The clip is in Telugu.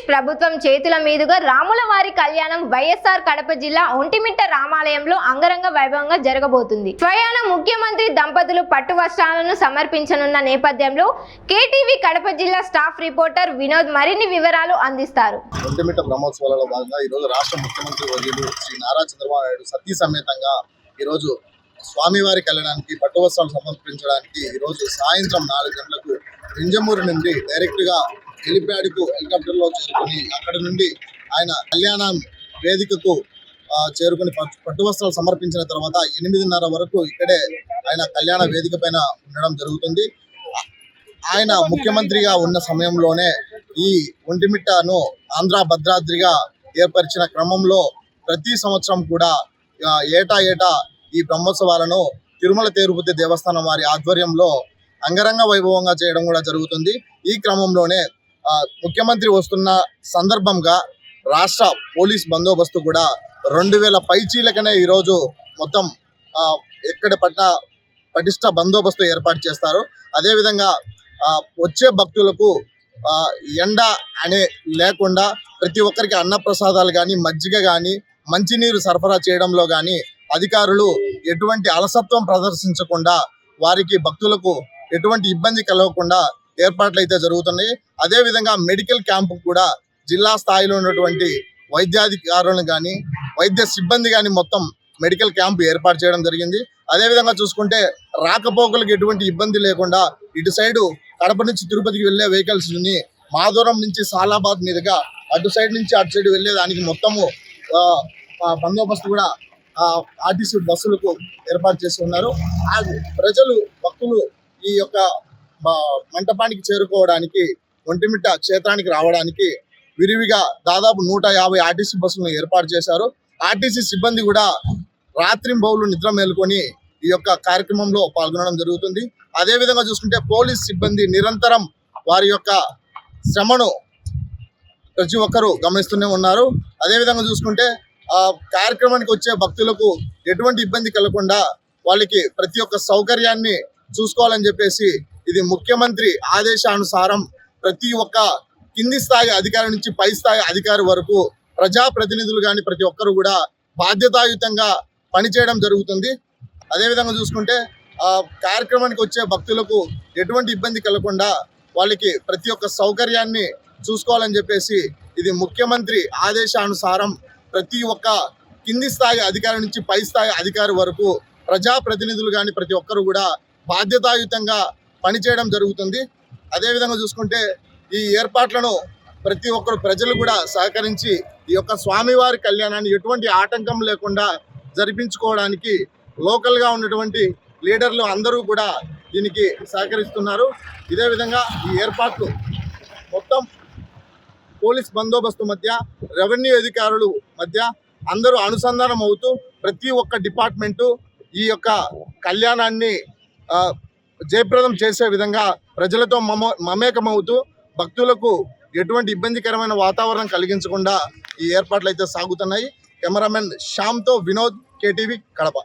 ప్రభుత్వం చేతుల మీదుగా రాములవారి కళ్యాణం వైఎస్ఆర్ కడప జిల్లా ఒంటిమిట్ట రామాలయంలో అంగరంగ వైభవంగా జరగబోతుంది. స్వయాన ముఖ్యమంత్రి దంపతులు పట్టు వస్త్రాలను సమర్పించనున్న నేపథ్యంలో కేటీవీ కడప జిల్లా స్టాఫ్ రిపోర్టర్ వినోద్ మరిన్ని వివరాలు అందిస్తారు. ఒంటిమిట్ట బ్రహ్మోత్సవాలలో భాగంగా ఈరోజు రాష్ట్ర ముఖ్యమంత్రి వర్యులు శ్రీ నారా చంద్రబాబు నాయుడు సతీ సమేతంగా ఈరోజు స్వామివారి కళ్యాణానికి పట్టు వస్త్రాలు సమర్పించడానికి ఈరోజు సాయంత్రం 4 గంటలకు వింజమూరు నుండి డైరెక్ట్గా హెలిప్యాడ్కు హెలికాప్టర్లో చేరుకుని అక్కడి నుండి ఆయన కళ్యాణం వేదికకు చేరుకుని పట్టు వస్త్రాలు సమర్పించిన తర్వాత 8:30 వరకు ఇక్కడే ఆయన కళ్యాణ వేదిక పైన ఉండడం జరుగుతుంది. ఆయన ముఖ్యమంత్రిగా ఉన్న సమయంలోనే ఈ ఒంటిమిట్టను ఆంధ్ర భద్రాద్రిగా ఏర్పరిచిన క్రమంలో ప్రతి సంవత్సరం కూడా ఏటా ఈ బ్రహ్మోత్సవాలను తిరుమల తిరుపతి దేవస్థానం వారి ఆధ్వర్యంలో అంగరంగ వైభవంగా చేయడం కూడా జరుగుతుంది. ఈ క్రమంలోనే ముఖ్యమంత్రి వస్తున్న సందర్భంగా రాష్ట్ర పోలీస్ బందోబస్తు కూడా 2000 పైచీలకనే ఈరోజు మొత్తం ఎక్కడ పటిష్ట బందోబస్తు ఏర్పాటు చేస్తారు. అదేవిధంగా వచ్చే భక్తులకు ఎండ అనే లేకుండా ప్రతి ఒక్కరికి అన్నప్రసాదాలు కానీ మజ్జిగ కానీ మంచినీరు సరఫరా చేయడంలో కానీ అధికారులు ఎటువంటి అలసత్వం ప్రదర్శించకుండా వారికి భక్తులకు ఎటువంటి ఇబ్బంది కలగకుండా ఏర్పాట్లు అయితే జరుగుతున్నాయి. అదేవిధంగా మెడికల్ క్యాంపు కూడా జిల్లా స్థాయిలో ఉన్నటువంటి వైద్యాధికారులను కానీ వైద్య సిబ్బంది కానీ మొత్తం మెడికల్ క్యాంపు ఏర్పాటు చేయడం జరిగింది. అదేవిధంగా చూసుకుంటే రాకపోకలకు ఎటువంటి ఇబ్బంది లేకుండా ఇటు సైడు కడప నుంచి తిరుపతికి వెళ్ళే వెహికల్స్ని మాధవరం నుంచి సాలాబాద్ మీదుగా అటు సైడ్ నుంచి అటు సైడ్ వెళ్ళేదానికి మొత్తము బందోబస్తు కూడా ఆర్టీసీ బస్సులకు ఏర్పాటు చేసి ఉన్నారు. ప్రజలు భక్తులు ఈ యొక్క మంటపానికి చేరుకోవడానికి ఒంటిమిట్ట క్షేత్రానికి రావడానికి విరివిగా దాదాపు 150 ఆర్టీసీ బస్సులను ఏర్పాటు చేశారు. ఆర్టీసీ సిబ్బంది కూడా రాత్రింబౌలు నిద్ర మేలుకొని ఈ యొక్క కార్యక్రమంలో పాల్గొనడం జరుగుతుంది. అదేవిధంగా చూసుకుంటే పోలీస్ సిబ్బంది నిరంతరం వారి యొక్క శ్రమను ప్రతి ఒక్కరూ గమనిస్తూనే ఉన్నారు. అదేవిధంగా చూసుకుంటే కార్యక్రమానికి వచ్చే భక్తులకు ఎటువంటి ఇబ్బంది కలగకుండా వాళ్ళకి ప్రతి ఒక్క సౌకర్యాన్ని చూసుకోవాలని చెప్పేసి ఇది ముఖ్యమంత్రి ఆదేశానుసారం ప్రతి ఒక్క కింది స్థాయి అధికారి నుంచి పై స్థాయి అధికారి వరకు ప్రజాప్రతినిధులు కానీ ప్రతి ఒక్కరు కూడా బాధ్యతాయుతంగా పనిచేయడం జరుగుతుంది. అదేవిధంగా చూసుకుంటే కార్యక్రమానికి వచ్చే భక్తులకు ఎటువంటి ఇబ్బంది కలగకుండా వాళ్ళకి ప్రతి ఒక్క సౌకర్యాన్ని చూసుకోవాలని చెప్పేసి ఇది ముఖ్యమంత్రి ఆదేశానుసారం ప్రతి ఒక్క కింది స్థాయి అధికారి నుంచి పై స్థాయి అధికారి వరకు ప్రజాప్రతినిధులు కానీ ప్రతి ఒక్కరు కూడా బాధ్యతాయుతంగా పనిచేయడం జరుగుతుంది. అదేవిధంగా చూసుకుంటే ఈ ఏర్పాట్లను ప్రతి ఒక్కరు ప్రజలు కూడా సహకరించి ఈ యొక్క స్వామివారి కళ్యాణాన్ని ఎటువంటి ఆటంకం లేకుండా జరిపించుకోవడానికి లోకల్గా ఉన్నటువంటి లీడర్లు అందరూ కూడా దీనికి సహకరిస్తున్నారు. ఇదే విధంగా ఈ ఏర్పాట్లు మొత్తం పోలీస్ బందోబస్తు మధ్య రెవెన్యూ అధికారులు మధ్య అందరూ అనుసంధానం అవుతూ ప్రతి ఒక్క డిపార్ట్మెంటు ఈ యొక్క కళ్యాణాన్ని జయప్రదం చేసే విధంగా ప్రజలతో మమేకమవుతూ భక్తులకు ఎటువంటి ఇబ్బందికరమైన వాతావరణం కలిగించకుండా ఈ ఏర్పాట్లు అయితే సాగుతున్నాయి. కెమెరామెన్ శ్యామ్తో వినోద్, కేటీవీ కడప.